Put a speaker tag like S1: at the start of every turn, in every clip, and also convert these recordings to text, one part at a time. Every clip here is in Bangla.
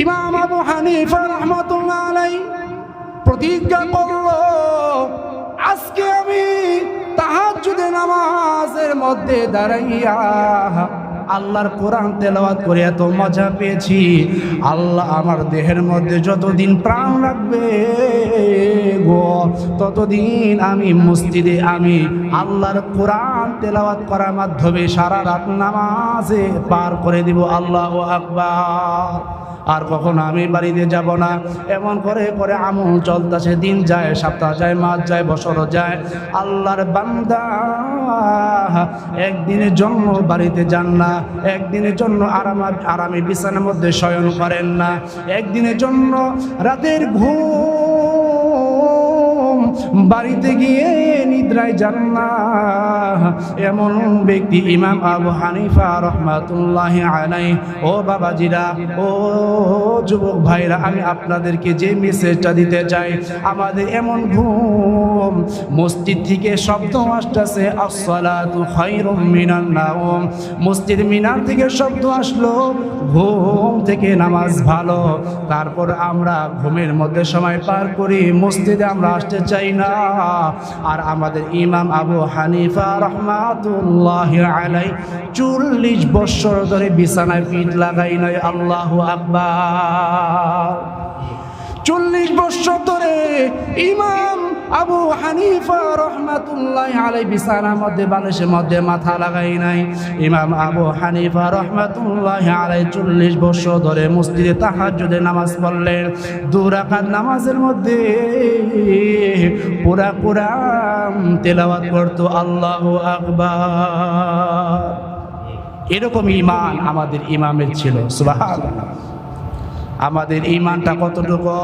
S1: ইমাম আবু হানিফা রাহমাতুল্লাহ আলাইহি প্রতিজ্ঞা করল, আজকে আমি তাহাজ্জুদের নামাজের মধ্যে দাঁড়াইয়া আল্লাহর কোরআন তেলাওয়াত করে এত মজা পেয়েছি, আল্লাহ আমার দেহের মধ্যে যতদিন প্রাণ রাখবে গো ততদিন আমি মসজিদে আমি আল্লাহর কোরআন তেলাওয়াত করার মাধ্যমে সারা রাত নামাজে পার করে দিব। আল্লাহু আকবার। আর কখনো আমি বাড়িতে যাব না। এমন করে করে আমল চলতেছে, দিন যায়, সপ্তাহ যায়, মাস যায়, বছর যায়। আল্লাহর বান্দা একদিনের জন্য বাড়িতে যান না, একদিনের জন্য আরামে বিছানার মধ্যে শয়ন করেন না, একদিনের জন্য রাতের ঘুম বাড়িতে গিয়ে নিদ্রায় যান না। এমন ব্যক্তি ইমাম আবু হানিফা রাহমাতুল্লাহি আলাইহি। ও বাবাজিরা, ও যুবক ভাইরা, আমি আপনাদেরকে যে মেসেজটা দিতে চাই, আমাদের এমন ঘুম, মসজিদ থেকে শব্দ আসতেছে আসসালাতু খায়রুম মিনান নাওম, মসজিদ মিনার থেকে শব্দ আসলো, ঘুম থেকে নামাজ ভালো। তারপর আমরা ঘুমের মধ্যে সময় পার করি, মসজিদে আমরা আসতে চাই না। আর আমাদের ইমাম আবু হানিফা রাহমাতুল্লাহি আলাইহি 40 বছর ধরে বিছানায় পিঠ লাগাই নাই। আল্লাহু আকবার। 40 বছর ধরে ইমাম আবু হানিফা রাহমাতুল্লাহি আলাইহি বিছানার মধ্যে বালিশের মধ্যে মাথা লাগাই নাই। ইমাম আবু হানিফা রাহমাতুল্লাহি আলাইহি 40 বছর ধরে মসজিদে তাহাজ্জুদের নামাজ পড়লেন। 2 রাকাত নামাজের মধ্যে পুরা কোরআন তেলাওয়াত করত। আল্লাহু আকবার। এরকম ঈমান আমাদের ইমামের ছিল। সুবহানাল্লাহ। আমাদের ঈমানটা কতটুকু?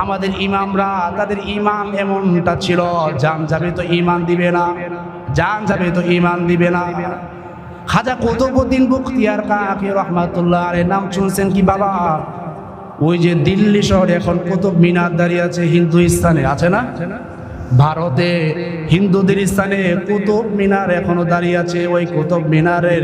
S1: আমাদের ইমামরা, তাদের ঈমান এমনটা ছিল, জান যাবে তো ঈমান দিবে না, জান যাবে তো ঈমান দিবে না। খাজা কুতুবউদ্দিন বখতিয়ার কাকি রাহমাতুল্লাহ আলাইহি নাম শুনছেন কি বাবা? ওই যে দিল্লি শহরে এখন কুতুব মিনার দাঁড়িয়ে আছে, হিন্দুস্তানে আছে না? ভারতে হিন্দুদের স্থানে কুতুব মিনার এখনো দাঁড়িয়ে আছে। ওই কুতুব মিনারের